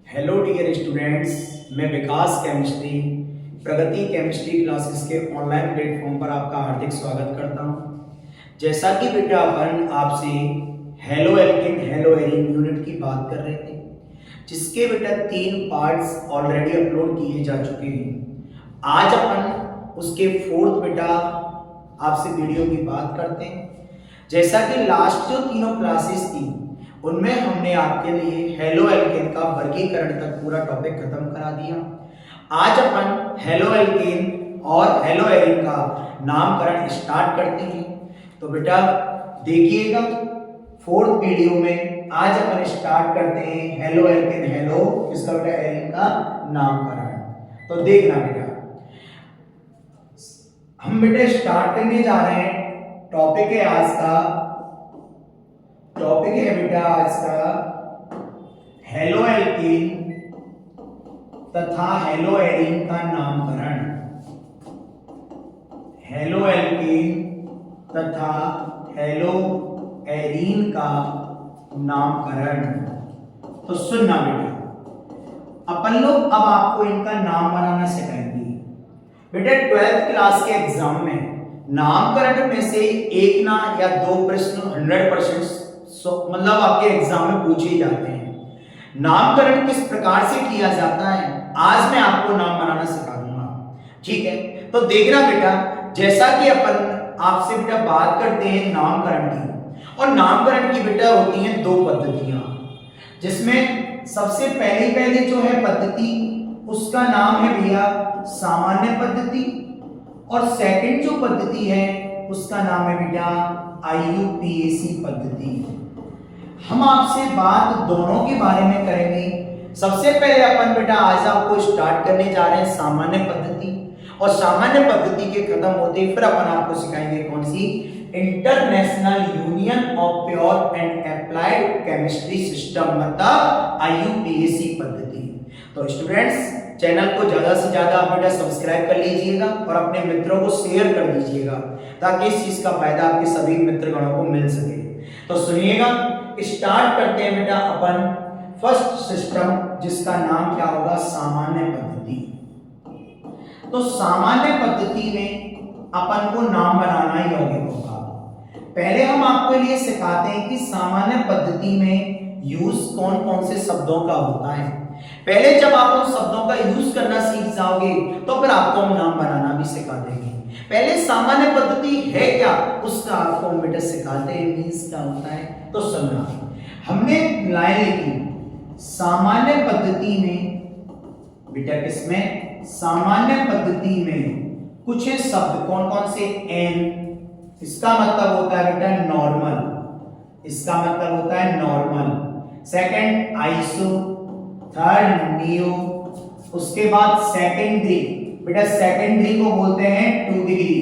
Hello dear students, मैं विकास chemistry प्रगति chemistry classes के online platform पर आपका हार्दिक स्वागत करता हूं। जैसा कि बेटा अपन आपसे halo alkane hello arene unit की बात कर रहे थे, जिसके बेटा 3 पार्ट्स ऑलरेडी अपलोड किए जा चुके हैं। आज अपन उसके 4th बेटा आपसे वीडियो की बात करते हैं। जैसा कि लास्ट जो तीनों क्लासेस थी उनमें हमने आपके लिए हेलो एल्केन का वर्गीकरण तक पूरा टॉपिक खत्म करा दिया। आज अपन हेलो एल्केन और हेलो एरीन का नामकरण स्टार्ट करते हैं। तो बेटा देखिएगा 4th वीडियो में आज अपन स्टार्ट करते हैं हेलो एल्केन हेलो इसका बेटा एरीन का नामकरण। तो देखना बेटा, हम बेटा स्टार्ट करने जा रहे हैं। टॉपिक है आज का, टॉपिक है बेटा आज का हेलो एल्केन तथा हेलो एरीन का नामकरण। हेलो एल्केन तथा हेलो एरीन का नामकरण। तो सुनना बेटा, अपन लोग अब आपको इनका नाम बनाना सिखाएंगे। बेटा 12th क्लास के एग्जाम में नामकरण में से एक ना या 2 प्रश्न 100% मतलब आपके एग्जाम में पूछे जाते हैं। नामकरण किस प्रकार से किया जाता है आज मैं आपको नाम बनाना सिखा दूंगा, ठीक है। तो देखना बेटा, जैसा कि अपन आपसे बेटा बात करते हैं नामकरण की, और नामकरण की बेटा होती हैं 2 पद्धतियां, जिसमें सबसे पहली जो है पद्धति उसका नाम है भैया सामान्य पद्धति, और सेकंड जो पद्धति है उसका नाम है बेटा IUPAC पद्धति। हम आपसे बात दोनों के बारे में करेंगे। सबसे पहले अपन बेटा आज आपको स्टार्ट करने जा रहे हैं सामान्य पद्धति, और सामान्य पद्धति के खत्म होते ही फिर अपन आपको सिखाएंगे कौन सी, international union of pure and applied chemistry system मतलब IUPAC पद्धति। तो स्टूडेंट्स, चैनल को ज्यादा से ज्यादा बेटा सब्सक्राइब कर लीजिएगा और अपने मित्रों को शेयर कर दीजिएगा, ताकि इस चीज का फायदा आपके सभी मित्रगणों को मिल सके। तो सुनिएगा, स्टार्ट करते हैं बेटा अपन फर्स्ट सिस्टम, जिसका नाम क्या होगा, सामान्य पद्धति। तो सामान्य पद्धति में अपन को नाम बनाना यौगिक होगा। पहले हम आपके लिए सिखाते हैं कि सामान्य पद्धति में यूज कौन कौन से शब्दों का होता है। पहले जब आप उन शब्दों का यूज करना सीख जाओगे तो फिर आपको हम नाम बनाना भी सिखा देंगे। पहले सामान्य पद्धति है क्या उसका आपको हम बेटा सिखाते हैं, मींस क्या होता है। तो सुनना, हमने लाइन लिखी सामान्य पद्धति में बेटा, किसमें, सामान्य पद्धति में कुछ शब्द कौन कौन से, एन, इसका मतलब होता है बेटा नॉर्मल, इसका मतलब होता है normal. Second iso, third neo, उसके बाद सेकेंडरी, बेटा सेकेंडरी को बोलते हैं 2 डिग्री,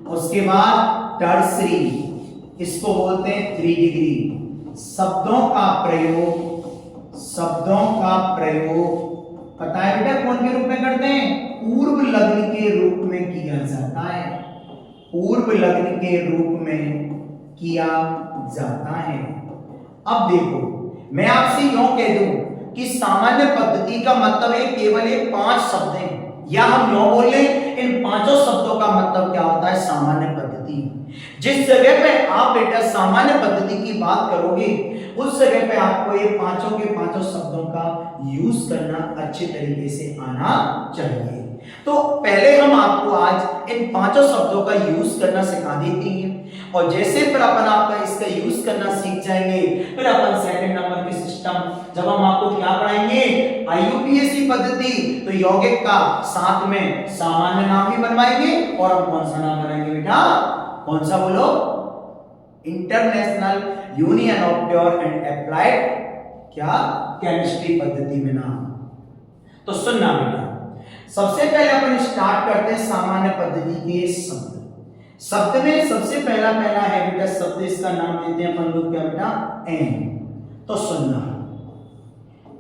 उसके बाद टर्सरी, इसको बोलते हैं 3 डिग्री। शब्दों का प्रयोग पता है बेटा कौन के रूप में करते हैं, पूर्व लग्न के रूप में किया जाता है, पूर्व लग्न के रूप में किया जाता है। अब देखो, मैं आपसे यूं कह दूं कि सामान्य पद्धति का मतलब है केवल ये 5 शब्द हैं, या हम यूं बोल लें इन 5 शब्दों का मतलब क्या होता है, सामान्य पद्धति। जिस जगह पे आप बेटा सामान्य पद्धति की बात करोगे उस जगह पे आपको ये 5 के 5 शब्दों का यूज करना अच्छे तरीके से आना चाहिए। तो पहले हम आपको आज इन 5 शब्दों का यूज करना सिखा देते हैं, और जैसे फिर अपन आपका इसका यूज करना सीख जाएंगे, फिर अपन सेकंड नंबर के सिस्टम जब हम आपको क्या पढ़ाएंगे, IUPAC पद्धति, तो यौगिक का साथ में सामान्य नाम भी बनवाएंगे, और हम कौन सा नाम बनाएंगे बेटा, कौन सा बोलो, international union of pure and applied क्या केमिस्ट्री पद्धति में नाम। तो सुनना बेटा, सबसे पहले अपन स्टार्ट करते हैं सामान्य पद्धति के शब्द। शब्द में सबसे पहला है बेटा शब्द, इसका नाम देते हैं अपन लोग क्या बेटा, एन। तो सुनना,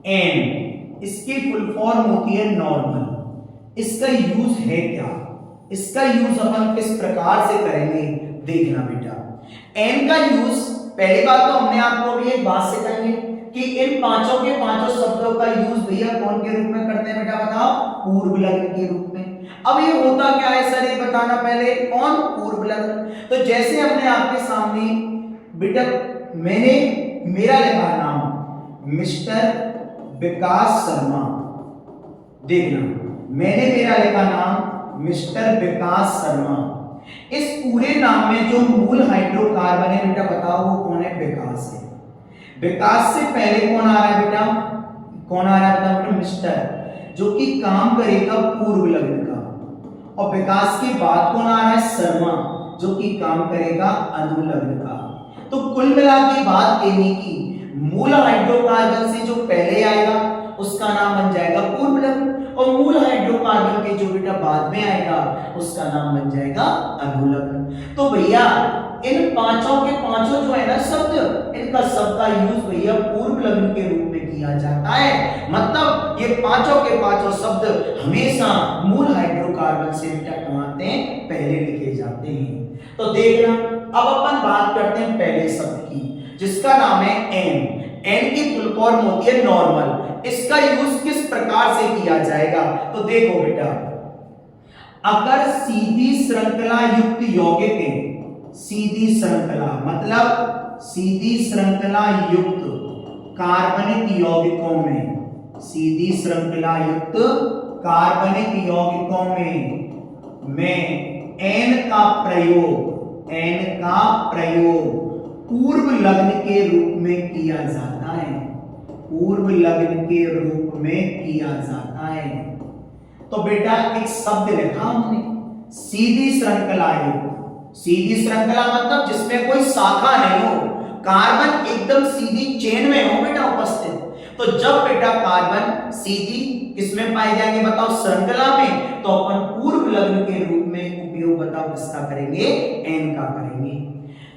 एन इसकी फुल फॉर्म होती है नॉर्मल। इसका यूज है क्या, इसका यूज अपन किस प्रकार से करेंगे, देखना बेटा। एन का यूज, पहली बात तो हमने आपको भी एक बात सिखाएंगे कि इन 5 के 5 शब्दों का यूज भैया कौन के रूप में करते हैं बेटा बताओ, पूर्व लग्न के रूप में। अब ये होता क्या है सर, ये बताना पहले, कौन, पूर्व लग्न। तो जैसे हमने आपके सामने बेटा मैंने मेरा लिखा नाम मिस्टर विकास शर्मा, देखना मैंने मेरा लिखा नाम मिस्टर विकास शर्मा। इस पूरे नाम में जो मूल हाइड्रोकार्बन है बेटा बताओ वो कौन है, विकास है। विकास से पहले कौन आ रहा है बेटा, कौन आ रहा है बेटा, मिस्टर, जो कि काम करेगा पूर्व लग्न का। और विकास के बाद कौन आ रहा है, शर्मा, जो कि काम करेगा अनुलग्न का। तो कुल मिला के बात कहने की, मूल हाइड्रोकार्बन से जो पहले आएगा उसका नाम बन जाएगा पूर्व लग्न, और मूल हाइड्रोकार्बन के जो बेटा बाद में आएगा उसका नाम बन जाएगा अनुलग्न। तो भैया इन पांचों के पांचों जो है ना शब्द, इनका सबका यूज भैया पूर्व लग्न के रूप में किया जाता है। मतलब ये पांचों के पांचों शब्द हमेशा मूल हाइड्रोकार्बन से बेटा कमाते हैं, पहले लिखे जाते हैं। तो देखना अब अपन बात करते हैं पहले शब्द की, जिसका नाम है एन। एन की फुल फॉर्म होती है नॉर्मल। इसका यूज किस प्रकार से किया जाएगा, तो देखो बेटा, अगर सीधी श्रृंखला युक्त यौगिक है, सीधी श्रृंखला मतलब सीधी श्रृंखला युक्त कार्बनिक यौगिकों में, सीधी श्रृंखला युक्त कार्बनिक यौगिकों में एन का प्रयोग, एन का प्रयोग पूर्व लग्न के रूप में किया जाता है, पूर्व लग्न के रूप में किया जाता है। तो बेटा एक शब्द लिखा हमने, सीधी श्रृंखला युक्त। सीधी श्रृंखला मतलब जिसमें कोई शाखा नहीं हो, कार्बन एकदम सीधी चेन में हो बेटा उपस्थित। तो जब बेटा कार्बन सीधी किसमें पाए जाएंगे बताओ, श्रृंखला में, तो अपन पूर्व लग्न के रूप में उपयोग बताओ किसका करेंगे, एन का करेंगे।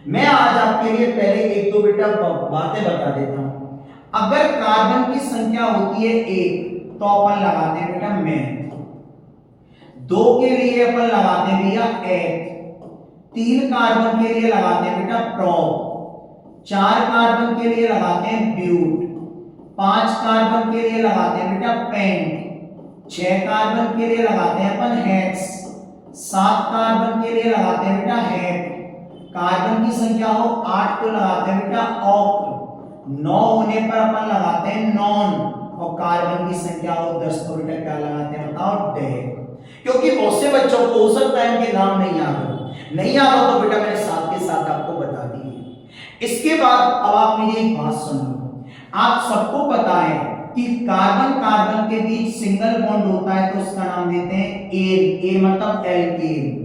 मैं आज आपके लिए पहले एक दो बेटा बातें बता देता हूं। अगर कार्बन की संख्या होती है 1 तो अपन लगाते हैं बेटा में, 2 के लिए अपन लगाते हैं भैया एथ, 3 कार्बन के लिए लगाते हैं बेटा प्रोप, 4 कार्बन के लिए लगाते हैं ब्यूट, 5 कार्बन के लिए लगाते हैं बेटा पेंट, 6 कार्बन के लिए लगाते हैं अपन हेक्स, 7 कार्बन के लिए लगाते हैं बेटा हेक, कार्बन की संख्या हो 8 तो लगाते हैं बेटा ऑक, 9 होने पर अपन लगाते हैं नॉन, और कार्बन की संख्या हो 10 तो बेटा क्या लगाते हैं बताओ, डेक। क्योंकि बहुत से बच्चों को हो सकता है इनके नाम नहीं याद हो, नहीं याद हो तो बेटा मैंने साथ के साथ आपको बता दिए। इसके बाद अब आप मेरी एक बात सुन लो, आप सबको पता है कि कार्बन कार्बन के बीच सिंगल बॉन्ड होता है तो उसका नाम देते हैं एन, ए मतलब एल्केन।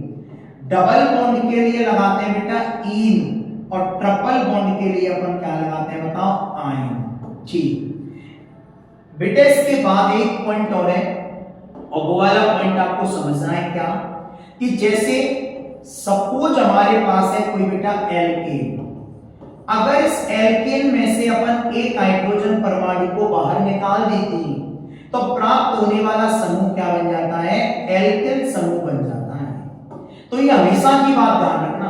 डबल बॉन्ड के लिए लगाते हैं बेटा ईन, और ट्रिपल बॉन्ड के लिए अपन क्या लगाते हैं बताओ, आयन। ठीक बेटा, इसके बाद एक पॉइंट और है, और वो वाला पॉइंट आपको समझना है क्या, कि जैसे सपोज हमारे पास है कोई बेटा एल्केन, अगर इस एल्केन में से अपन एक हाइड्रोजन परमाणु को बाहर निकाल देते हैं तो प्राप्त होने वाला समूह क्या बन जाता है, एल्केन समूह बन जाता है। तो ये हमेशा की बात ध्यान रखना।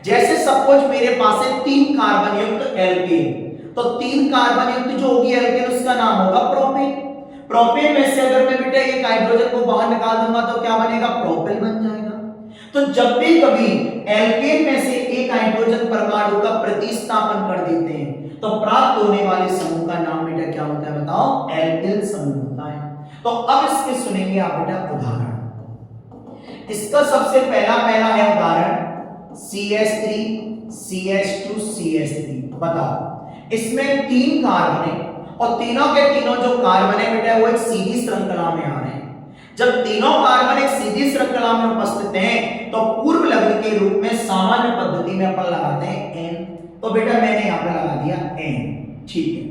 जैसे सपोज मेरे पास है 3 कार्बन युक्त एल्केन, तो 3 कार्बन युक्त जो होगी एल्केन उसका नाम होगा प्रोपेन। प्रोपेन में से अगर मैं बेटा एक हाइड्रोजन को बाहर निकाल दूंगा तो क्या बनेगा, प्रोपेन बन जाएगा। तो जब भी कभी एल्केन में से एक हाइड्रोजन परमाणु का प्रतिस्थापन कर देते हैं तो प्राप्त होने वाले समूह का नाम बेटा क्या होता है बताओ, एल्केन समूह होता है। तो अब इसके सुनेंगे आप बेटा उदाहरण। इसका सबसे पहला है उदाहरण CH3 CH2 CH3। बताओ इसमें 3 कार्बन है और तीनों के तीनों जो कार्बन है बेटा वो एक सीधी श्रृंखला में आ रहे हैं। जब तीनों कार्बन एक सीधी श्रृंखला में उपस्थित हैं तो पूर्व लग्न के रूप में सामान्य पद्धति में अपन लगाते हैं N। तो बेटा मैंने यहां पे लगा दिया N। ठीक है,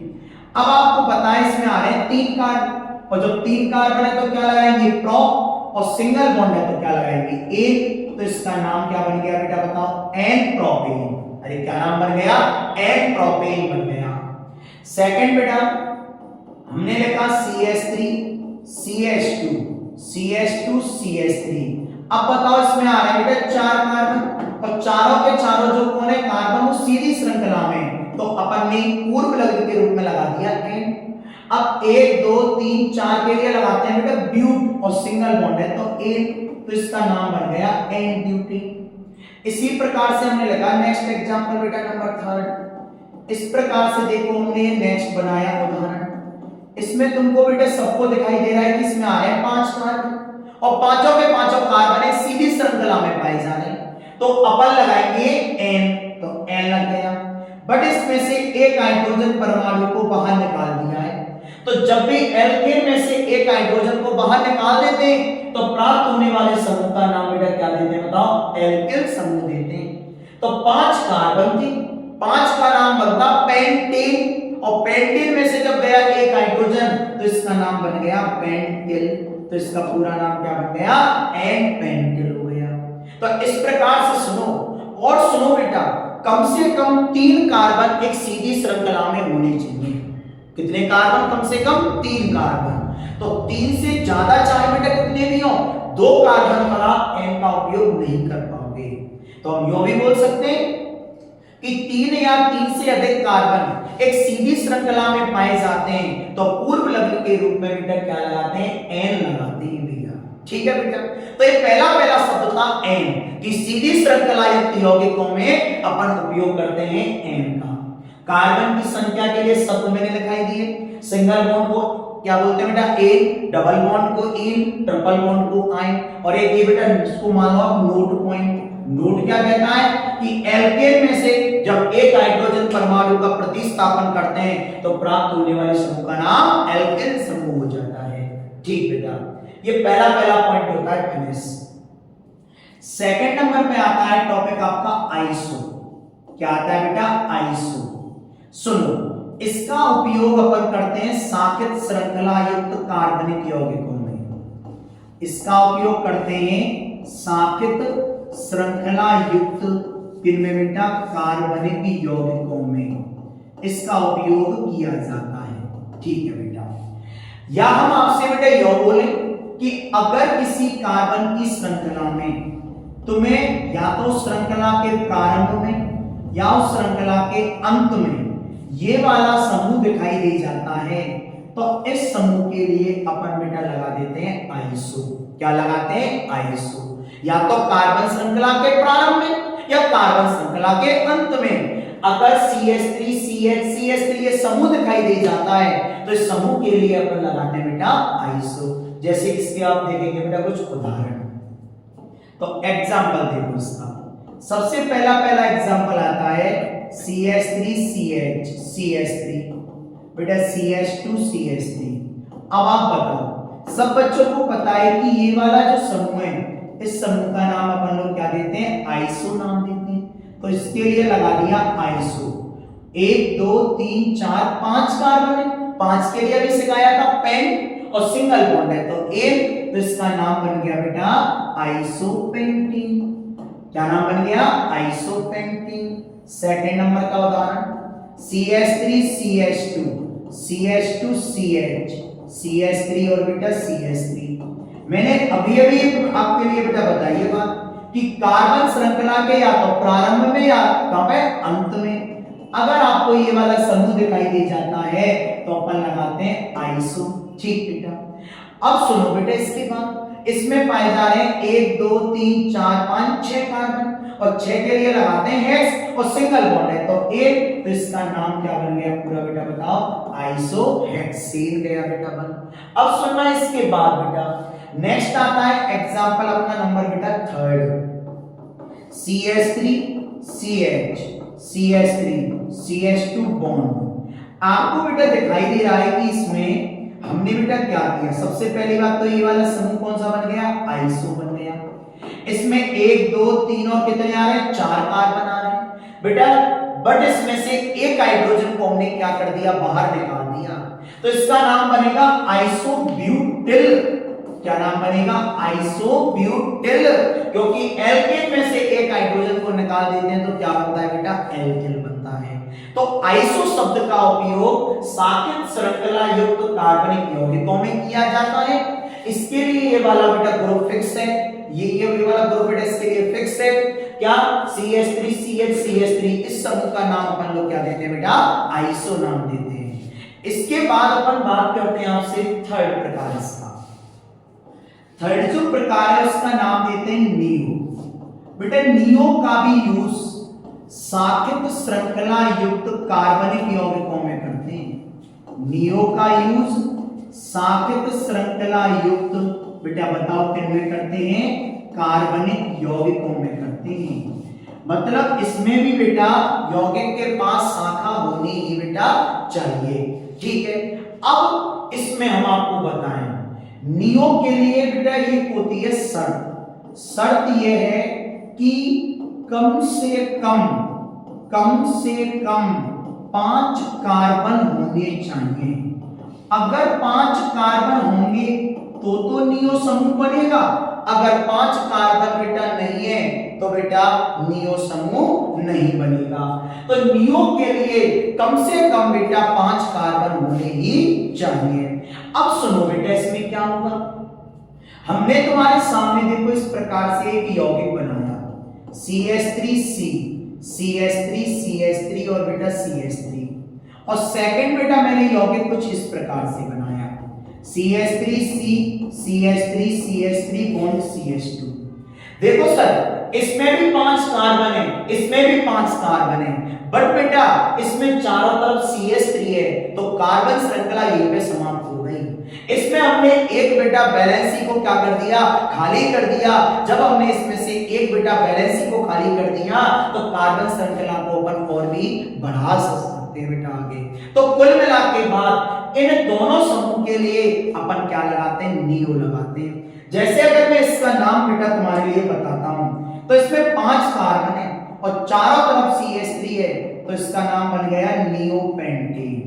अब आपको पता है इसमें आ रहे हैं 3 कार्बन, और जब 3 कार्बन है तो क्या लगाएंगे प्रोप, और सिंगल बॉन्ड है तो क्या लगाएंगे एक। तो इसका नाम क्या बन गया बेटा बताओ, N प्रोपेन। अरे क्या नाम बन गया, N प्रोपेन बन गया। सेकंड बेटा हमने लिखा CH3 CH2 CH2 CH3। अब बताओ इसमें आ रहे हैं बेटा 4 कार्बन, और चारों के चारों जो कौन है कार्बन वो सीधी श्रृंखला में, तो अपन ने पूर्व लग्न के रूप में लगा दिया N। अब 1 2 3 4 के लिए लगाते हैं बेटा ब्यूट और सिंगल बॉन्ड है तो एन, तो इसका नाम बन गया एन ब्यूटेन। इसी प्रकार से हमने लगा नेक्स्ट एग्जांपल बेटा नंबर 3। इस प्रकार से देखो हमने नेक्स्ट बनाया उदाहरण। इसमें तुमको बेटा सबको दिखाई दे रहा है कि इसमें आ रहे हैं 5 कार्बन और पांचों के पांचों कार्बन एक सीधी श्रृंखला में पाए जा रहे हैं, तो अपन लगाएंगे एन, तो एन लग गया। बट इसमें से एक हाइड्रोजन परमाणु को बाहर निकाल दिया है, तो जब भी एल्केन में से एक हाइड्रोजन को बाहर निकाल देते हैं तो प्राप्त होने वाले समूह का नाम बेटा क्या देते हैं बताओ, एल्किल समूह देते हैं। तो 5 कार्बन थी, 5 का नाम बनता पेंटेन, और पेंटेन में से जब गया एक हाइड्रोजन तो इसका नाम बन गया पेंटिल, तो इसका पूरा नाम क्या बन गया, एन पेंटिल हो गया। तो इस प्रकार से सुनो और सुनो बेटा, कम से कम 3 कार्बन एक सीधी श्रृंखला में होने चाहिए। कितने कार्बन, कम से कम 3 कार्बन। तो 3 से ज्यादा चाहे बेटा कितने भी हो, 2 कार्बन पर आप एन का उपयोग नहीं कर पाओगे। तो हम यूं भी बोल सकते हैं कि 3 या 3 से अधिक कार्बन एक सीधी श्रृंखला में पाए जाते हैं तो पूर्व लग्न के रूप में बेटा क्या लगाते हैं, एन लगाते हैं भैया। ठीक है बेटा, तो ये पहला शब्द था एन, कि सीधी श्रृंखला युक्त यौगिकों में अपन उपयोग करते हैं एन का। कार्बन की संख्या के लिए शब्द मैंने दिखाई दिए। सिंगल बॉन्ड को क्या बोलते हैं बेटा, ए, डबल बॉन्ड को इन, ट्रिपल बॉन्ड को आइन, और एक ये बेटा इसको मान लो आप नोट पॉइंट। नोट क्या कहता है कि एल्केन में से जब एक हाइड्रोजन परमाणु का प्रतिस्थापन करते हैं तो प्राप्त होने वाले समूह का नाम एल्केन समूह हो जाता है। ठीक बेटा, ये पहला पॉइंट होता है फिनिश। सेकंड नंबर पे आता है टॉपिक आपका आइसो। क्या आता है बेटा, आइसो। सुनो, इसका उपयोग अपन करते हैं साकेत श्रृंखला युक्त कार्बनिक यौगिकों में। इसका उपयोग करते हैं साकेत श्रृंखला युक्त किनमें बेटा, कार्बनिक यौगिकों में इसका उपयोग किया जाता है। ठीक है बेटा, या हम आपसे बेटा यह बोले कि अगर किसी कार्बन की श्रृंखला में तुम्हें या तो श्रृंखला के प्रारंभ में या उस श्रृंखला के अंत में ये वाला समूह दिखाई दे जाता है तो इस समूह के लिए अपन बेटा लगा देते हैं आइसो। क्या लगाते हैं, आइसो। या तो कार्बन श्रृंखला के प्रारंभ में या कार्बन श्रृंखला के अंत में अगर CH3 CH CH3 ये समूह दिखाई दे जाता है तो इस समूह के लिए अपन लगाते हैं बेटा आइसो। जैसे इसके आप देखेंगे बेटा कुछ उदाहरण। तो एग्जांपल देखो इसका। सबसे पहला एग्जांपल आता है CH3 CH CH3 बेटा CH2 CH3। अब आप बताओ, सब बच्चों को पता है कि ये वाला जो समूह है इस समूह का नाम अपन लोग क्या देते हैं, आइसो नाम देते हैं। तो इसके लिए लगा दिया आइसो। 1 2 3 4 5 कार्बन है, 5 के लिए भी सिखाया था पेंट और सिंगल बॉन्ड है तो एन, तो इसका नाम बन गया बेटा आइसोपेंटीन। क्या नाम बन गया, आइसोपेंटीन। सेकंड नंबर का उदाहरण CH3 CH2 CH2 CH CH3 और बेटा CH3। मैंने अभी आपके लिए बेटा बताइए बात कि कार्बन श्रृंखला के या तो प्रारंभ में या कब है, अंत में अगर आपको ये वाला समूह दिखाई दे जाता है तो अपन लगाते हैं आइसो। ठीक बेटा, अब सुनो बेटा, इसके बाद इसमें पाए जा रहे हैं 1 2 3 4 5 6 कार्बन और 6 के लिए लगाते हैं हेक्स और सिंगल बॉन्ड है तो 1, तो इसका नाम क्या बन गया पूरा बेटा बताओ, आइसोहेक्सेन गया बेटा बन। अब सुनना इसके बाद बेटा नेक्स्ट आता है एग्जांपल अपना नंबर बेटा 3 CH3 CH CH3 CH2 bond. आपको बेटा दिखाई दे रहा है कि इसमें हमने बेटा क्या किया, सबसे पहली बात तो ये वाला समूह कौन सा बन गया, आइसो बन गया। इसमें 1 2 3 और कितने आ रहे हैं, 4 कार्बन आ रहे हैं बेटा। बट इसमें से एक हाइड्रोजन को हमने क्या कर दिया, बाहर निकाल दिया, तो इसका नाम बनेगा आइसोब्यूटिल। क्या नाम बनेगा, आइसोब्यूटिल, क्योंकि एल्केन में से एक हाइड्रोजन को निकाल देते हैं तो क्या बनता है बेटा, एल्किल बनता है। तो आइसो शब्द का उपयोग साकेत श्रृंखला युक्त कार्बनिक यौगिकों में किया जाता है। इसके लिए ये वाला बेटा ग्रुप फिक्स है, ये वाला ग्रुप बेटा इसके लिए फिक्स है। क्या, CH3 CH CH3, इस समूह का नाम अपन लोग क्या देते हैं बेटा, आइसो नाम देते हैं। इसके बाद अपन बात करते हैं आपसे थर्ड प्रकार इसका। थर्ड जो प्रकार है उसका नाम देते हैं नियो। बेटा नियो का भी यूज साकेत श्रृंखला युक्त कार्बनिक यौगिकों में करते हैं। नियो का यूज साकेत श्रृंखला युक्त बेटा बताओ किन में करते हैं? कार्बनिक यौगिकों में करते हैं। मतलब इसमें भी बेटा यौगिक के पास शाखा होनी ही बेटा चाहिए। ठीक है, अब इसमें हम आपको बताएं नियो के लिए बेटा ये होती है शर्त। शर्त यह है कि कम से कम 5 कार्बन होने चाहिए। अगर 5 कार्बन होंगे तो नियो समूह बनेगा। अगर 5 कार्बन बेटा नहीं है तो बेटा नियो समूह नहीं बनेगा। तो नियो के लिए कम से कम बेटा 5 कार्बन होने ही चाहिए। अब सुनो बेटा इसमें क्या होगा। हमने तुम्हारे सामने देखो इस प्रकार से एक यौगिक बनाया CH3C, CH3, CH3 और बेटा CH3। और सेकंड बेटा मैंने यौगिक कुछ इस प्रकार से बनाया CH3C, CH3, CH3 bond CH2। देखो सर इसमें भी 5 कार्बन है, इसमें भी 5 कार्बन है, बट बेटा इसमें चारों तरफ CH3 है तो कार्बन श्रृंखला यहीं पे समाप्त हो गई। इसमें हमने एक बेटा वैलेंसी को क्या कर दिया? खाली कर दिया। जब हमने इसमें से एक बेटा वैलेंसी को खाली कर दिया तो कार्बन श्रृंखला को अपन और भी बढ़ा सकते हैं बेटा आगे। तो कुल मिला के बाद इन दोनों समूह के लिए अपन क्या लगाते हैं? नियो लगाते हैं। जैसे अगर मैं इसका नाम बेटा तुम्हारे लिए बताता हूं तो इसमें 5 कार्बन है और चारों तरफ CH3 है तो इसका नाम बन गया नियोपेंटेन।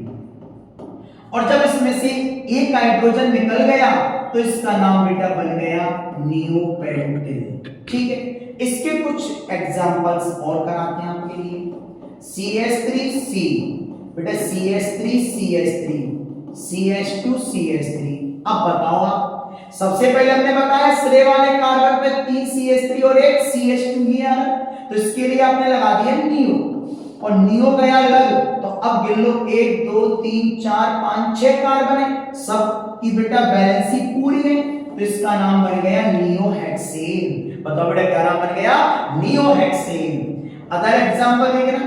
और जब इसमें से एक हाइड्रोजन निकल गया तो इसका नाम बेटा बन गया नियोपेंटेन। ठीक है, इसके कुछ एग्जांपल्स और कराते हैं आपके लिए। CH3C बेटा CH3 CH3 CH2 CH3। अब बताओ आप, सबसे पहले हमने बताया श्रेय वाले कार्बन पे 3 CH3 और 1 CH2 ही आ रहा, तो इसके लिए आपने लगा दिया नियो और नियो गया अलग। तो अब गिन लो 1 2 3 4 5 6 कार्बन है, सब की बेटा वैलेंसी पूरी है तो इसका नाम बन गया नियोहेक्सेन। बताओ बेटा क्या नाम बन गया? नियोहेक्सेन। अदर एग्जांपल देखे ना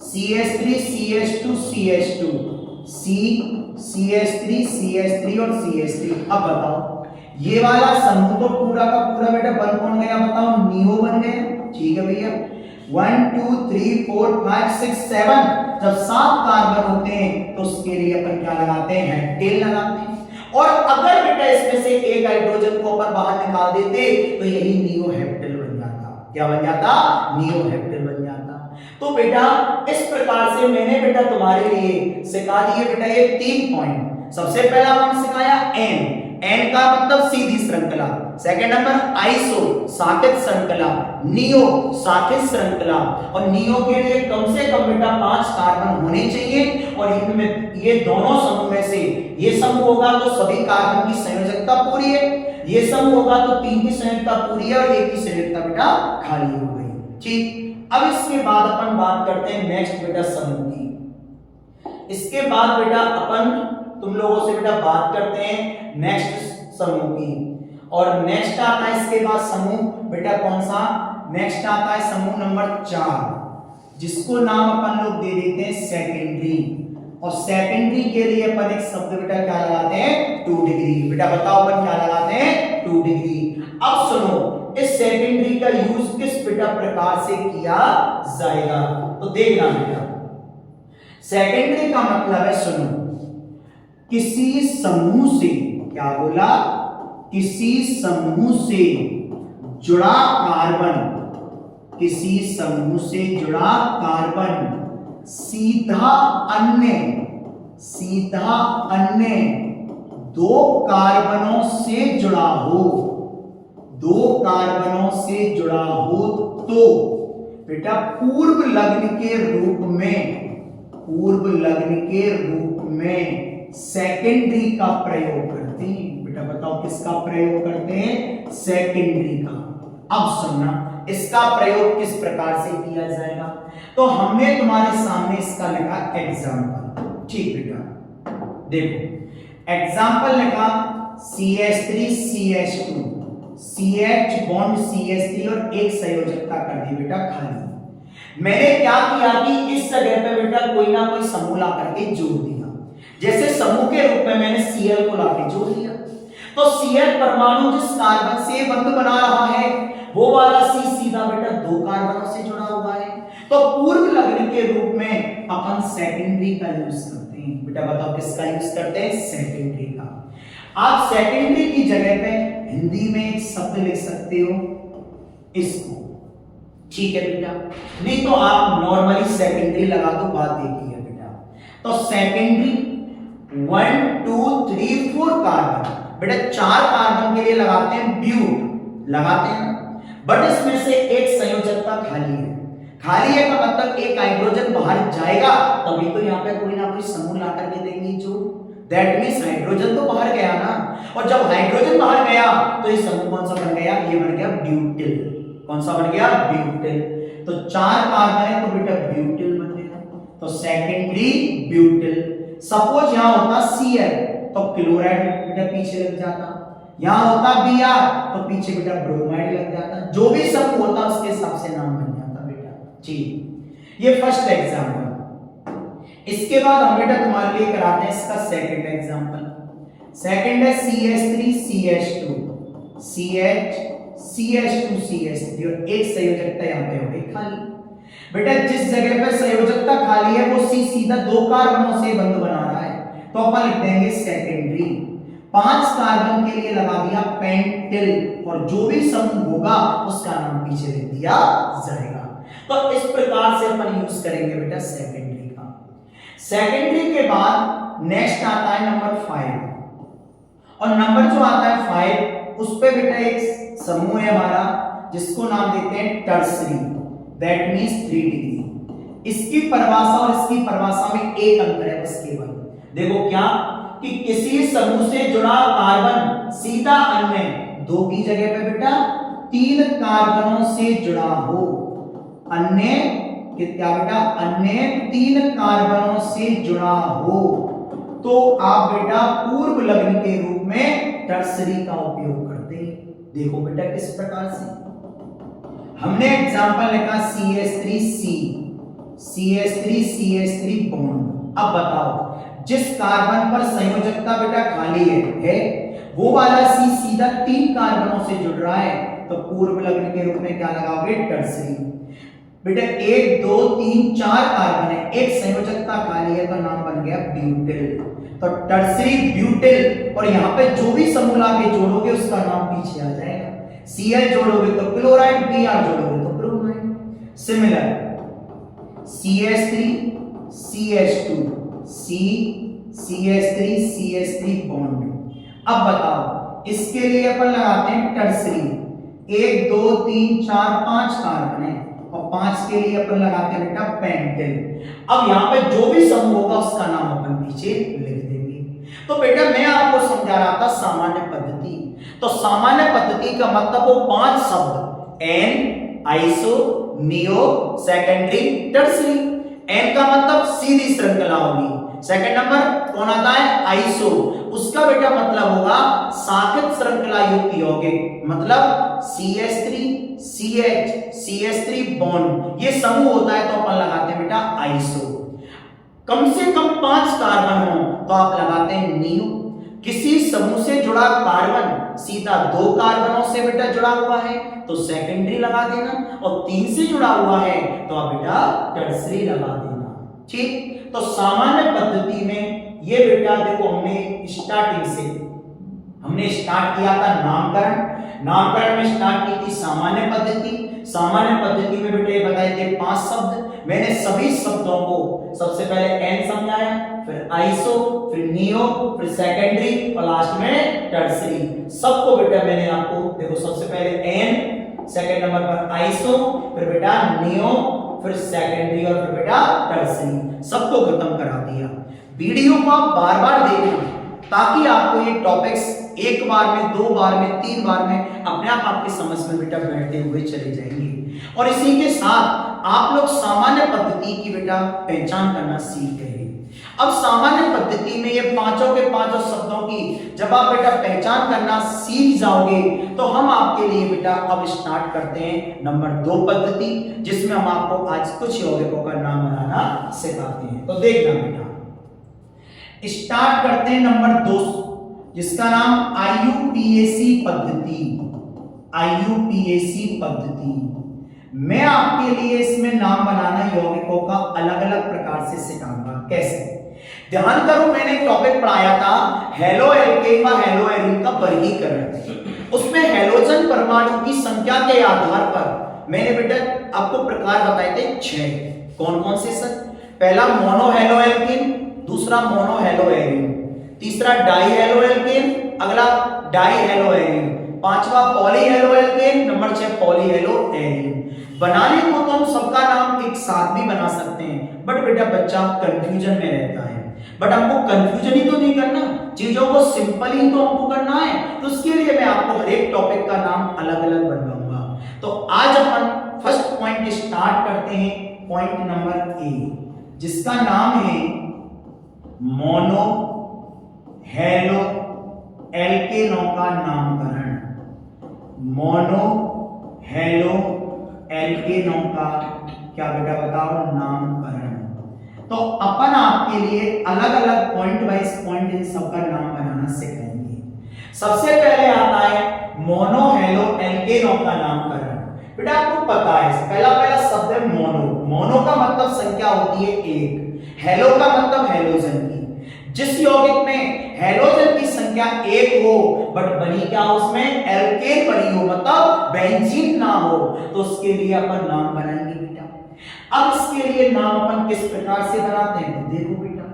CH3 CH2 CH2 CH3 CH3 और CH3। अब बताओ ये वाला समूह तो पूरा का पूरा बेटा बन कौन गया? बताओ नियो बन गया। ठीक है भैया, 1 2 3 4 5 6 7 जब 7 कार्बन होते हैं तो उसके लिए अपन क्या लगाते हैं? हेप्टेन लगाते हैं। और अगर बेटा इसमें से एक हाइड्रोजन को अपन बाहर निकाल देते तो यही नियोहेप्टेन बन जाता। क्या बन जाता? नियोहेप्टेन बन जाता। तो बेटा इस प्रकार से मैंने बेटा तुम्हारे लिए सिखा दिए बेटा ये 3 पॉइंट। सबसे पहला हमने सिखाया एन का मतलब सीधी श्रृंखला। सेकंड नंबर आइसो साकेत श्रृंखला, नियो साकेत श्रृंखला। और नियो के लिए कम से कम बेटा 5 कार्बन होने चाहिए और इनमें ये दोनों समूह में से ये समूह होगा तो सभी कार्बन की संयोजकता पूरी है, ये समूह होगा तो 3 की संयोजकता पूरी है और 1 की संयोजकता बेटा खाली हो गई। ठीक, अब इसके बाद अपन बात करते हैं नेक्स्ट बेटा समूह की। इसके बाद बेटा अपन तुम लोगों से बेटा बात करते हैं नेक्स्ट समूह की। और नेक्स्ट आता है इसके बाद समूह बेटा कौन सा? नेक्स्ट आता है समूह नंबर 4 जिसको नाम अपन लोग दे देते हैं सेकेंडरी। और सेकेंडरी के लिए अपन एक शब्द बेटा क्या लगाते हैं? 2 डिग्री। बेटा बताओ अपन क्या लगाते हैं? 2 डिग्री। अब सुनो इस सेकेंडरी का यूज किस बेटा प्रकार से किया जाएगा तो देखना बेटा। सेकेंडरी का मतलब है सुनो किसी समूह से, क्या बोला? किसी समूह से जुड़ा कार्बन, किसी समूह से जुड़ा कार्बन सीधा अन्य 2 कार्बनों से जुड़ा हो, 2 कार्बनों से जुड़ा हो तो बेटा पूर्व लग्न के रूप में सेकेंडरी का प्रयोग करते हैं। बेटा बताओ किसका प्रयोग करते हैं? सेकेंडरी का। अब सुनना इसका प्रयोग किस प्रकार से किया जाएगा। तो हमने तुम्हारे सामने इसका लिखा एग्जाम्पल। ठीक बेटा, देखो एग्जाम्पल लिखा CH3CH2 CH बॉन्ड CH3 और एक संयोजकता कर दी बेटा खाली। मैंने क्या किया कि इस जगह पे बेटा कोई ना कोई समूह ला करके जोड़ दिया। जैसे समूह के रूप में मैंने Cl को लाके जोड़ दिया, तो Cl परमाणु जिस कार्बन से बंध बना रहा है वो वाला C सीधा बेटा दो कार्बनों से जुड़ा हुआ है। तो पूर्व लग्न के रूप में अपन सेकेंडरी का यूज करते हैं। बेटा बताओ किसका यूज करते हैं? सेकेंडरी का। आप सेकेंडरी की जगह पे हिंदी में एक शब्द लिख सकते हो इसको, ठीक है बेटा। नहीं तो आप नॉर्मली सेकेंडरी लगा दो, बात देखिए बेटा। तो सेकेंडरी 1 2 3 4 कार्बन, बेटा 4 कार्बन के लिए लगाते हैं ब्यूट, लगाते हैं, बट इसमें से एक संयोजकता खाली है। खाली है का मतलब एक हाइड्रोजन बाहर जाएगा तभी तो यहाँ पे कोई ना कोई समूह ला करके देंगे जो, दैट मींस हाइड्रोजन तो बाहर गया ना, और जब हाइड्रोजन बाहर गया तो ये समूह कौन सा बन गया? ये बन गया ब्यूटिल। कौन सा बन गया? ब्यूटिल। तो 4 कार्बन है तो बेटा ब्यूटिल बन गया, तो सेकेंडरी ब्यूटिल। सपोज यहां होता Cl तो क्लोराइड बेटा पीछे लग जाता, यहां होता Br तो पीछे बेटा ब्रोमाइड लग जाता, जो भी समूह होता उसके हिसाब से नाम बन जाता बेटा। ठीक, ये फर्स्ट एग्जांपल। इसके बाद हम बेटा तुम्हारे लिए कराते हैं इसका सेकंड एग्जांपल। सेकंड है CH3CH2 CH2CH3 और एक संयोजकता यहां पे हो गई खाली। बेटा जिस जगह पे संयोजकता खाली है वो C सीधा दो कार्बनों से बंध बना रहा है, तो अपन लिख देंगे सेकेंडरी। 5 कार्बन के लिए लगा दिया पेंटिल, और जो भी समूह होगा उसका नाम पीछे लिख दिया जाएगा। तो इस प्रकार से अपन यूज करेंगे बेटा सेकेंडरी का। सेकेंडरी के बाद नेक्स्ट आता है नंबर 5, और नंबर जो आता है 5 उस पे बेटा एक समूह है हमारा जिसको नाम देते हैं टर्सरी, दैट मींस 3 डिग्री। इसकी परिभाषा और इसकी परिभाषा में एक अंतर है बस केवल। देखो क्या कि किसी समूह से जुड़ा कार्बन सीधा अन्य 2 की जगह पे बेटा 3 कार्बनों से जुड़ा हो, अन्य क्या बेटा? अन्य 3 कार्बनों से जुड़ा हो, तो आप बेटा पूर्व लग्न के रूप में टर्सरी का उपयोग करते हैं। देखो बेटा किस प्रकार से हमने एग्जांपल लिखा CH3 बॉन्ड। अब बताओ जिस कार्बन पर संयोजकता बेटा खाली है वो वाला C सीधा 3 कार्बनों से जुड़ रहा है, तो पूर्व लग्न के रूप में क्या लगाओगे? टर्सरी। बेटा 1 2 3 4 कार्बन है, एक संयोजकता खाली है तो नाम बन गया ब्यूटिल, तो टर्सरी ब्यूटिल। और यहाँ पे जो भी समूह लाके जोड़ोगे उसका नाम पीछे आ जाएगा। Cl जोड़ोगे तो क्लोराइड, Br जोड़ोगे तो bromide. Similar CH3CH2 CH3CH3 bond. अब बताओ इसके लिए अपन लगाते हैं टर्सरी। 1 2 3 4 5 कार्बन है और 5 के लिए अपन लगाते हैं बेटा पेंटिल। अब यहाँ पे जो भी समूह होगा उसका नाम अपन पीछे लिख देंगे। तो बेटा मैं आपको समझा रहा था सामान्य पद्धति। तो सामान्य पद्धति का मतलब वो 5 शब्द n, iso, neo, secondary, tertiary. N का मतलब सीधी श्रृंखला होगी। सेकंड नंबर कौन आता है? आइसो। उसका बेटा मतलब होगा साखित श्रृंखला युक्त यौगिक, मतलब CH3 CH CH3 बॉन्ड, ये समूह होता है तो अपन लगाते हैं बेटा आइसो। कम से कम 5 कार्बन हो तो आप लगाते हैं नियो। किसी समूह से जुड़ा कार्बन सीधा 2 कार्बनों से बेटा जुड़ा हुआ है तो सेकेंडरी लगा देना, और 3 से जुड़ा हुआ है तो आप बेटा टर्सरी लगा देना। ठीक, तो सामान्य पद्धति में ये बेटा देखो हमने स्टार्ट किया था नामकरण में स्टार्ट की थी सामान्य पद्धति। सामान्य पद्धति में बेटे बताए थे 5 शब्द। मैंने सभी शब्दों को सबसे पहले एन समझाया, फिर आइसो, फिर नियो, फिर सेकेंडरी और लास्ट में टर्सरी। सबको बेटा मैंने आपको देखो सबसे पहले एन, सेकंड नंबर पर आइसो, फिर बेटा नियो, फिर सेकेंडरी और फिर बेटा टर्सरी, सबको खत्म करा दिया। वीडियो को आप बार-बार देखना ताकि आपको ये टॉपिक्स एक बार में, 2 बार में, 3 बार में अपने आप आपके समझ में बेटा बैठते हुए चले जाएंगे। और इसी के साथ आप लोग सामान्य पद्धति की बेटा पहचान करना सीख गए। अब सामान्य पद्धति में ये पांचों के पांचों शब्दों की जब आप बेटा पहचान करना सीख जाओगे तो हम आपके लिए बेटा अब स्टार्ट करते हैं नंबर 2 पद्धति, जिसमें हम आपको आज कुछ यौगिकों का नाम बनाना सिखाते हैं। तो देखना बेटा, स्टार्ट करते हैं नंबर 2, जिसका नाम IUPAC पद्धति। IUPAC पद्धति मैं आपके लिए इसमें नाम बनाना यौगिकों का अलग अलग प्रकार से सिखाऊंगा। कैसे? ध्यान करो, मैंने एक टॉपिक पढ़ाया था हेलो एल्केन व हेलो एरीन का वर्गीकरण। उसमें हेलोजन परमाणु की संख्या के आधार पर मैंने बेटा आपको प्रकार बताए थे 6। कौन कौन से सर? पहला मोनो हेलो एल्केन, दूसरा मोनो हेलो एरीन, तीसरा डाई हेलो एल्केन, अगला डाई हेलो एरीन, पांचवा poly halo alkane, number 6 poly hello arene. बनाने को तो हम सबका नाम एक साथ भी बना सकते हैं, बट बेटा बच्चा कंफ्यूजन में रहता है। बट हमको कंफ्यूजन ही तो नहीं करना, चीजों को सिंपल ही तो हमको करना है। तो उसके लिए मैं आपको हर एक टॉपिक का नाम अलग अलग बनवाऊंगा। तो आज अपन फर्स्ट पॉइंट स्टार्ट करते हैं, पॉइंट नंबर ए, जिसका नाम है मोनो हेलो एल्केनों का नामकरण। मोनो हेलो एल्केनों का क्या बेटा बताओ नामकरण। तो अपन आपके लिए अलग अलग पॉइंट वाइज पॉइंट इन सबका नाम बनाना सिखाएंगे। सबसे पहले आता है मोनो हेलो एल्केनों का नामकरण। बेटा आपको पता है पहला शब्द है मोनो। मोनो का मतलब संख्या होती है 1, हेलो का मतलब हेलोजन की। जिस यौगिक में हेलोजन की संख्या 1 हो बट बनी क्या उसमें एल्केन बनी हो, मतलब बेंजीन ना हो, तो उसके लिए अपन नाम बनाएंगे बेटा। अब इसके लिए नाम अपन किस प्रकार से बनाते हैं तो देखो बेटा,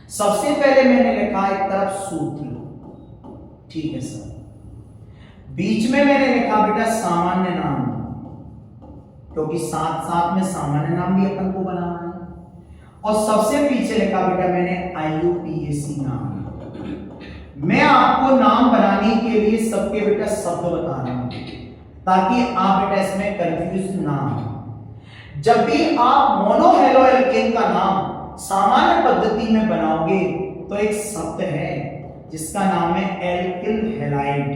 सबसे पहले मैंने लिखा एक तरफ सूत्र, ठीक है सर, बीच में मैंने लिखा बेटा सामान्य नाम, क्योंकि साथ साथ में सामान्य नाम भी अपन को बनाना है, और सबसे पीछे लिखा बेटा मैंने IUPAC नाम। मैं आपको नाम बनाने के लिए सबके बेटा शब्द बता रहा हूं ताकि आप बेटा इसमें कंफ्यूज ना हो। जब भी आप मोनो हेलो एल्केन का नाम सामान्य पद्धति में बनाओगे तो एक शब्द है जिसका नाम है एल्किल हैलाइड।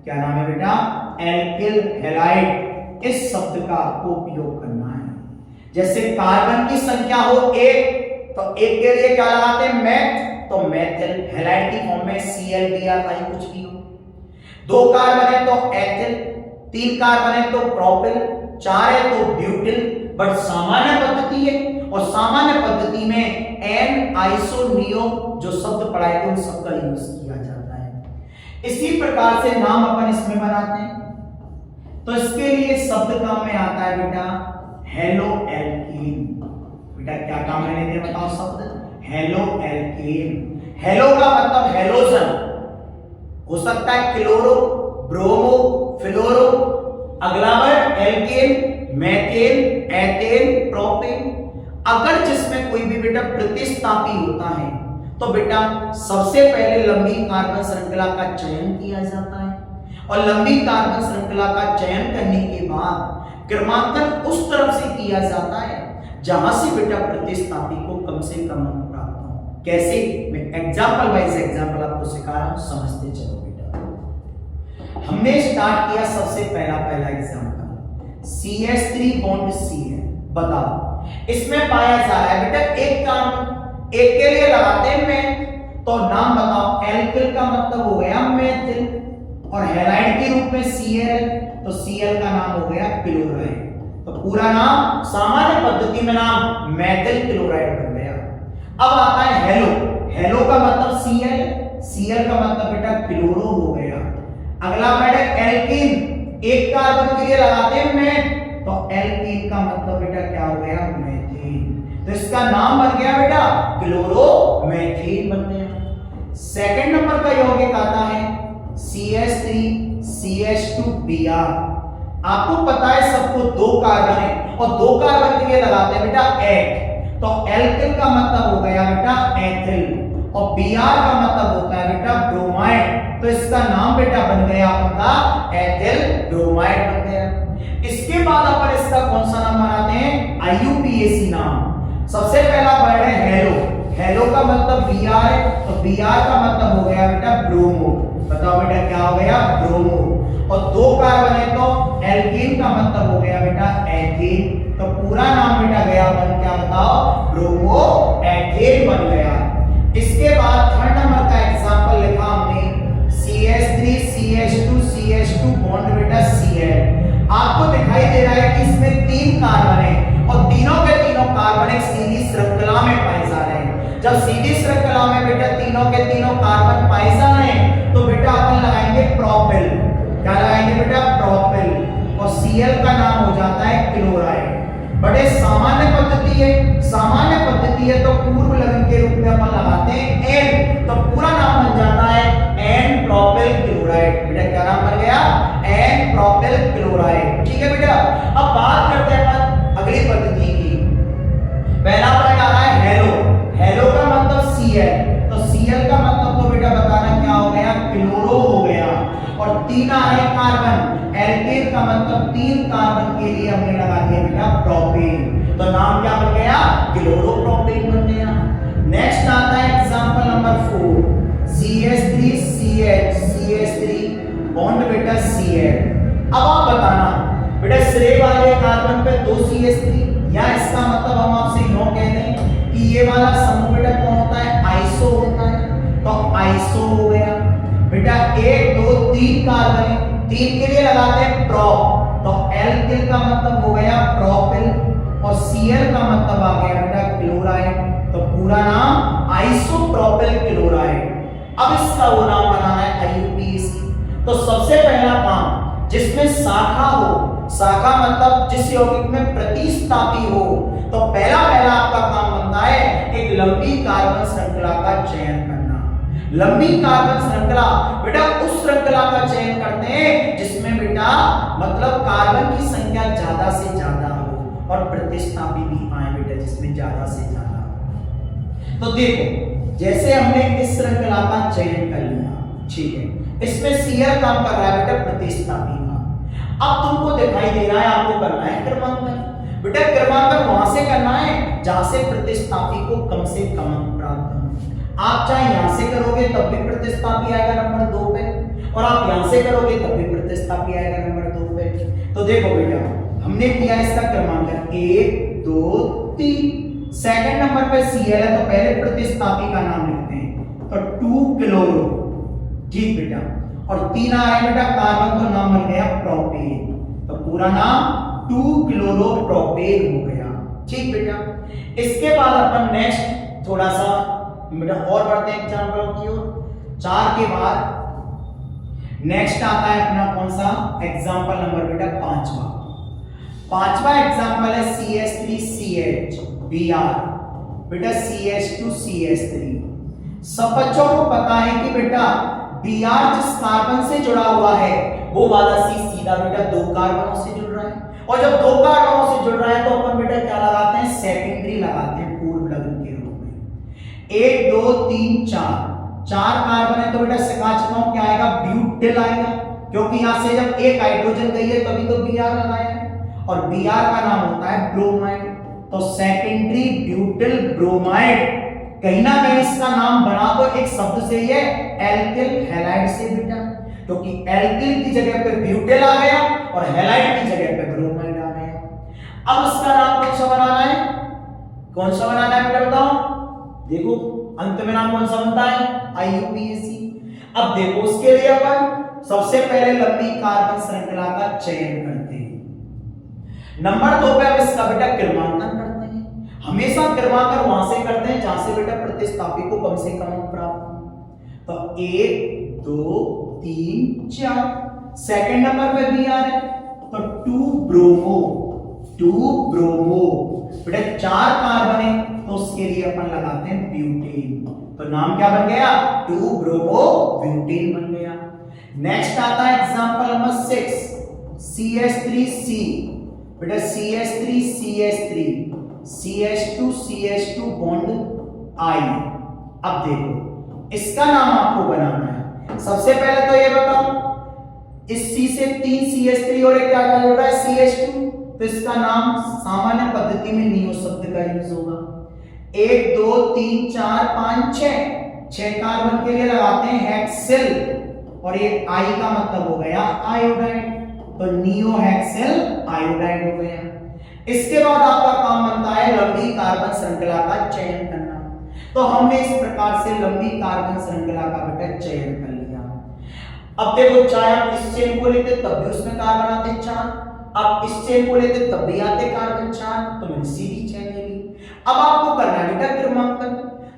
क्या नाम है बेटा? Alkyl halide. इस शब्द का आपको उपयोग करना है। जैसे कार्बन की संख्या हो 1 तो 1 के लिए क्या लगाते हैं? मैथ, तो मेथिल। हैलाइड की फॉर्म में ClBr कुछ भी हो। 2 कार्बन है तो एथिल, 3 कार्बन है तो प्रोपिल, 4 है तो ब्यूटिल। बट सामान्य पद्धति है और सामान्य पद्धति में एन आइसोनियो जो शब्द पढ़ाए थे उन सब का यूज किया जाता है। इसी प्रकार से नाम अपन इसमें बनाते हैं। तो इसके लिए शब्द काम में आता है बेटा हेलो एल्केन। बेटा क्या काम में लेते हैं बताओ शब्द? Halo alkane. हेलो का मतलब हेलोजन, हो सकता है क्लोरो, ब्रोमो, फ्लोरो। अगला word alkane, methane, ethane, propane. अगर जिसमें कोई भी बेटा प्रतिस्थापी होता है तो बेटा सबसे पहले लंबी कार्बन श्रृंखला का चयन किया जाता है और लंबी कार्बन श्रृंखला का चयन करने के बाद क्रमांकन उस तरफ से किया जाता है जहां से बेटा प्रतिस्थापी को कम से कम अंक प्राप्त हो। कैसे? मैं एग्जांपल वाइज एग्जांपल आपको सिखा रहा हूं, समझते चलो बेटा। हमने स्टार्ट किया सबसे पहला एग्जांपल CH3 बॉन्ड C है। बताओ इसमें पाया जा रहा है बेटा एक कार्बन, एक के लिए लगाते हैं मैं, तो नाम बताओ। एल्किल का मतलब हो गया मेथिल और हैलाइड के रूप में Cl, तो Cl का नाम हो गया क्लोराइड। तो पूरा नाम सामान्य पद्धति में नाम मेथिल क्लोराइड बन गया। अब आता है हेलो। हेलो का मतलब Cl, Cl का मतलब बेटा क्लोरो हो गया। अगला बेटा एल्कीन, एक कार्बन के लिए लगाते हैं मेथ, तो एल्कीन का मतलब बेटा क्या हो गया? मेथेन। तो इसका नाम बन गया बेटा क्लोरोमेथेन बन गया। सेकंड नंबर का यौगिक आता है CH3CH2Br। आपको पता है सबको 2 कार्बन है और 2 कार्बन के लिए लगाते हैं बेटा एथ, तो एल्किल का मतलब हो गया बेटा एथिल और Br का मतलब होता है बेटा ब्रोमाइड। तो इसका नाम बेटा बन गया आपका एथिल ब्रोमाइड बन गया। इसके बाद अपन इसका कौन सा नाम बनाते हैं? IUPAC नाम। सबसे पहला वर्ड है हेलो। हेलो का मतलब Br है, तो Br का मतलब हो गया बेटा ब्रोमो। बताओ बेटा क्या हो गया? ब्रोमो। और दो कार्बन है तो एल्केन का मतलब हो गया बेटा एथेन। तो पूरा नाम बेटा गया बन क्या? बताओ, ब्रोमो एथेन बन गया। इसके बाद थर्ड नंबर का एग्जांपल लिखा हमने CH3 CH2 CH2 बॉन्ड बेटा Cl। आपको दिखाई दे रहा है कि इसमें तीन कार्बन है और तीनों के तीनों कार्बन एक सीधी श्रृंखला में पाए जा रहे हैं। जब सीधी श्रृंखला में बेटा तीनों के तीनों कार्बन पाए जा रहे हैं तो बेटा अपन लगाएंगे प्रोपिल। क्या लगाएंगे बेटा? प्रोपिल। और Cl का नाम हो जाता है क्लोराइड। बड़े सामान्य पद्धति है, सामान्य पद्धति है तो पूर्व लग्न के रूप में अपन लगाते हैं N, तो पूरा नाम बन जाता है N प्रोपिल क्लोराइड। बेटा क्या नाम बन गया? N propyl chloride. ठीक है बेटा। अब बात करते हैं अपन अगली पद्धति की। पहला पॉइंट आ रहा है हेलो। हेलो का मतलब Cl, तो Cl का मतलब तो बेटा बताना क्या हो गया? क्लोरो हो गया। और तीन आ रहे कार्बन, एल्केन का मतलब तीन कार्बन के लिए हमने लगा दिया बेटा प्रोपेन, तो नाम क्या बन गया? क्लोरोप्रोपेन बन गया। नेक्स्ट आता है example number 4, CH3 CH CH3 bond बेटा Cl। अब आप बताना बेटा श्रेय वाले कार्बन पे दो CH3, या इसका मतलब हम आपसे यूं कहते हैं कि ये वाला समूह बेटा कौन होता है? आइसो होता है, तो आइसो हो गया बेटा। 1 2 3 कार्बन है, तीन के लिए लगाते हैं प्रोप, तो एल्किल का मतलब हो गया प्रोपिल और Cl का मतलब आ गया बेटा क्लोराइड, तो पूरा नाम आइसोप्रोपिल क्लोराइड। अब इसका वो नाम बनाना है IUPAC। तो सबसे पहला काम जिसमें शाखा हो, शाखा मतलब जिस यौगिक में प्रतिस्थापी हो, तो पहला आपका काम बनता है एक लंबी कार्बन श्रृंखला का चयन करना। लंबी कार्बन श्रृंखला बेटा उस श्रृंखला का चयन करते हैं जिसमें बेटा मतलब कार्बन की संख्या ज्यादा से ज्यादा हो और प्रतिस्थापी भी आए बेटा जिसमें ज्यादा से ज्यादा हो। तो देखो जैसे हमने इस श्रृंखला का चयन कर लिया, ठीक है, इसमें Cl काम कर रहा है बेटा प्रतिस्थापी का। अब तुमको दिखाई दे रहा है आपको करना है क्रमांकन। बेटा क्रमांकन वहां से करना है जहां से प्रतिस्थापी को कम से कम प्राप्त हो। आप चाहे यहां से करोगे तब भी प्रतिस्थापी आएगा नंबर 2 पे, और आप यहां से करोगे तब भी प्रतिस्थापी आएगा नंबर 2 पे। तो देखो बेटा हमने किया इसका क्रमांकन 1 2 3। सेकंड नंबर पे Cl है तो पहले प्रतिस्थापी का नाम लिखते हैं, तो 2 क्लोरो। ठीक बेटा। और 3 आ रहा है बेटा कार्बन, तो नाम बन गया प्रोपेन, तो पूरा नाम 2 क्लोरोप्रोपेन हो गया। ठीक बेटा। इसके बाद अपन नेक्स्ट थोड़ा सा बेटा और बढ़ते हैं एग्जांपलों की ओर। 4 के बाद नेक्स्ट आता है अपना कौन सा एग्जांपल नंबर बेटा 5वां एग्जांपल है CH3CH Br बेटा CH2 CH3। सब बच्चों को पता है कि बेटा Br जिस कार्बन से जुड़ा हुआ है वो वाला C सीधा बेटा 2 कार्बनों से जुड़ रहा है, और जब 2 कार्बनों से जुड़ रहा है तो अपन बेटा क्या लगाते हैं? सेकेंडरी लगाते हैं पूर्व लग्न के रूप में। 1 2 3 4 कार्बन है तो बेटा सकाचकों क्या आएगा? ब्यूटिल आएगा, क्योंकि यहां से जब एक हाइड्रोजन गई है तभी तो Br लगाया है, और Br का नाम होता है ब्रोमाइड, तो सेकेंडरी ब्यूटिल ब्रोमाइड। कहीं ना कहीं इसका नाम बना तो एक शब्द से ही है एल्किल हैलाइड से बेटा, क्योंकि एल्किल की जगह पे ब्यूटिल आ गया और हैलाइड की जगह पे ब्रोमाइड आ गया। अब इसका नाम कौन सा बनाना है? कौन सा बनाना है बेटा बताओ? देखो अंत में नाम कौन सा बनता है? IUPAC। अब देखो उसके लिए अपन सबसे पहले लंबी कार्बन श्रृंखला का चयन करते हैं। नंबर 2 पे अब इसका बेटा क्रमांकन करते हैं। हमेशा क्रमांकन वहां से करते हैं जहां से बेटा प्रतिस्थापी को कम से कम प्राप्त हो। तो 1 2 3 4। सेकंड नंबर पे भी आ रहा है तो 2 ब्रोमो बेटा 4 कार्बन है तो उसके लिए अपन लगाते हैं ब्यूटेन, तो नाम क्या बन गया? 2 ब्रोमो ब्यूटेन बन गया। नेक्स्ट आता है एग्जांपल नंबर 6 CH3C बेटा CH3 CH3 CH2 CH2 bond I। अब देखो इसका नाम आपको बनाना है। सबसे पहले तो ये बताओ इस C से 3 CH3 और एक क्या जुड़ रहा है CH2, तो इसका नाम सामान्य पद्धति में नियो शब्द का यूज होगा। 1 2 3 4 5 6 कार्बन के लिए लगाते हैं हेक्सेल, और ये आई का मतलब हो गया आयोडाइड, तो नियोहेक्सेल आयोडाइड हो गया। इसके बाद आपका काम बनता है लंबी कार्बन श्रृंखला का चयन करना। तो हमने इस प्रकार से लंबी कार्बन श्रृंखला का बेटा चयन कर लिया। अब देखो, चाहे आप इस चेन को लेते तब भी उसमें कार्बन आते 4, आप इस चेन को लेते तब भी आते कार्बन 4, तो मैंने सीधी चेन ले ली। अब आपको करना है बेटा क्रमांकन,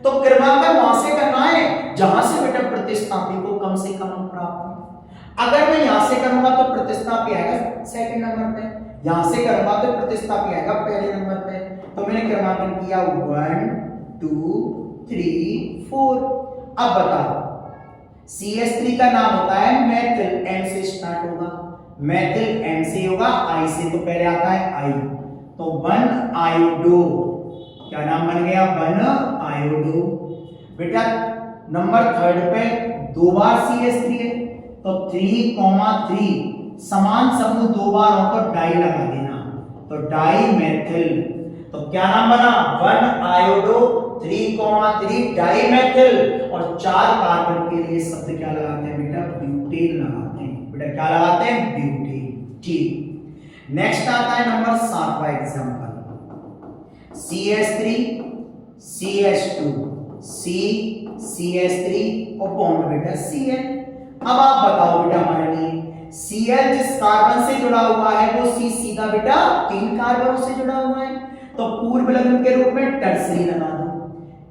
तो क्रमांकन वहां से करना है जहां से बेटा प्रतिस्थापी को कम से कम प्राप्त हो। अगर मैं यहां से करूंगा तो प्रतिस्थापी आएगा सेकंड नंबर पे, यहां से करूंगा तो प्रतिस्थापी आएगा पहले नंबर पे। तो मैंने क्रमांकन किया 1 2 3 4। अब बताओ, CH3 का नाम होता है मेथिल, M से स्टार्ट होगा, मेथिल M से होगा, I से तो पहले आता है I, तो 1 आयोडो, क्या नाम बन गया 1 आयोडो। बेटा नंबर 3 पे 2 बार CH3 है, तो 3,3 समान समूह 2 बार हो तो डाई लगा देना, तो डाई मेथिल, तो क्या नाम बना 1 आयोडो 3,3 डाई मेथिल, और 4 कार्बन के लिए शब्द क्या लगाते हैं बेटा ब्यूटेन लगाते हैं। बेटा क्या लगाते हैं ब्यूटेन। ठीक, नेक्स्ट आता है number 7वां example, CH3 CH2 C CH3 और बॉन्ड बेटा Cl। अब आप बताओ बेटा हमारे लिए Cl जिस कार्बन से जुड़ा हुआ है वो C सीधा बेटा 3 कार्बनों से जुड़ा हुआ है, तो पूर्व लग्न के रूप में टर्सरी लगा दो।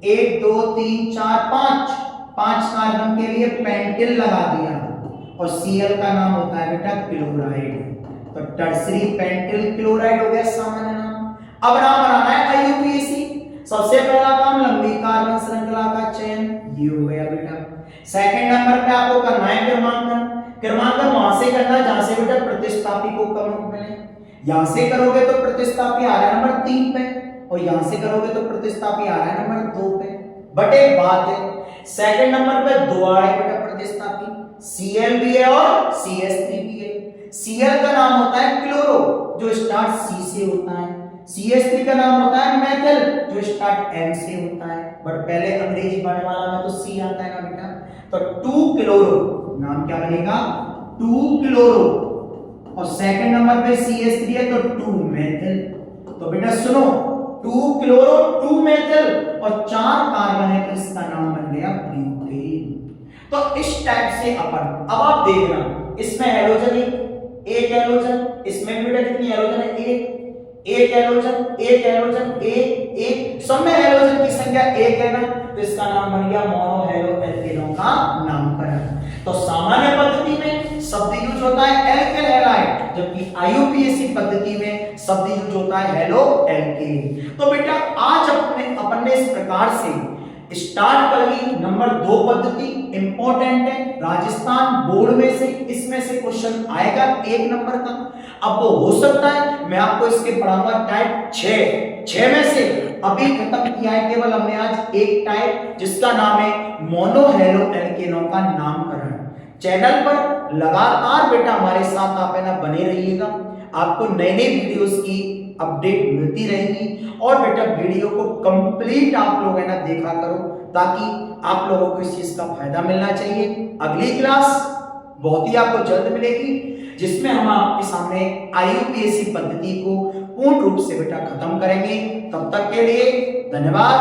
1 2 3 4 5 कार्बन के लिए पेंटिल लगा दिया, और Cl का नाम होता है बेटा क्लोराइड, तो टर्सरी पेंटिल क्लोराइड हो गया सामान्य नाम। अब नाम बनाना है IUPAC। सबसे पहला काम लंबी कार्बन श्रृंखला का चयन, ये हो गया बेटा। सेकंड नंबर पे आपको करना है क्रमांकन, क्रमांकन वहां से करना जहां से बेटा प्रतिस्थापी को कम मिले। यहां से करोगे तो प्रतिस्थापी आ रहा है नंबर 3 पे, और यहां से करोगे तो प्रतिस्थापी आ रहा है नंबर 2 पे। बट एक बात है, सेकंड नंबर पे 2 आ रहा है बेटा प्रतिस्थापी, Cl भी है और CH3 भी है। Cl का नाम होता है क्लोरो, जो स्टार्ट C से होता है, CH3 का नाम होता है मेथिल, जो स्टार्ट M से होता है, बट पहले अंग्रेजी पढ़ने वाला में तो C आता है ना बेटा, तो 2 क्लोरो, नाम क्या बनेगा 2 क्लोरो, और सेकंड नंबर पे CH3 है तो 2 मेथिल। तो बेटा सुनो, 2 क्लोरो 2 मेथिल और 4 कार्बन है, तो इसका नाम बन गया ब्यूटेन। तो इस टाइप से अपन, अब आप देखना इसमें हैलोजन एक हैलोजन, इसमें भी बेटा कितनी हैलोजन है एक हैलोजन एक, सब में हैलोजन की संख्या 1 है ना, तो इसका नाम बन गया मोनो हैलो एल्केनों का नामकरण। तो सामान्य पद्धति में शब्द यूज होता है एल्केन हैलाइड, जबकि IUPAC पद्धति में शब्द यूज होता है हेलो एल्केन। तो बेटा आज अपन ने इस प्रकार से स्टार्ट कर ली नंबर 2 पद्धति, इंपॉर्टेंट है, राजस्थान बोर्ड में से इसमें से क्वेश्चन आएगा 1 नंबर का। अब वो हो सकता है मैं आपको इसके पढ़ाऊंगा टाइप 6 में से अभी खत्म किया है केवल हमने आज एक टाइप, जिसका नाम है मोनो हैलो एल्केनों का नामकरण। चैनल पर लगातार बेटा हमारे साथ आप है ना बने रहिएगा, आपको नए नए वीडियोस की अपडेट मिलती रहेगी, और बेटा वीडियो को कंप्लीट आप लोग है ना देखा करो, ताकि आप लोगों को इस चीज का फायदा मिलना चाहिए। अगली क्लास बहुत ही आपको जल्द मिलेगी, जिसमें हम आपके सामने IUPAC पद्धति को पूर्ण रूप से बेटा खत्म करेंगे। तब तक के लिए धन्यवाद।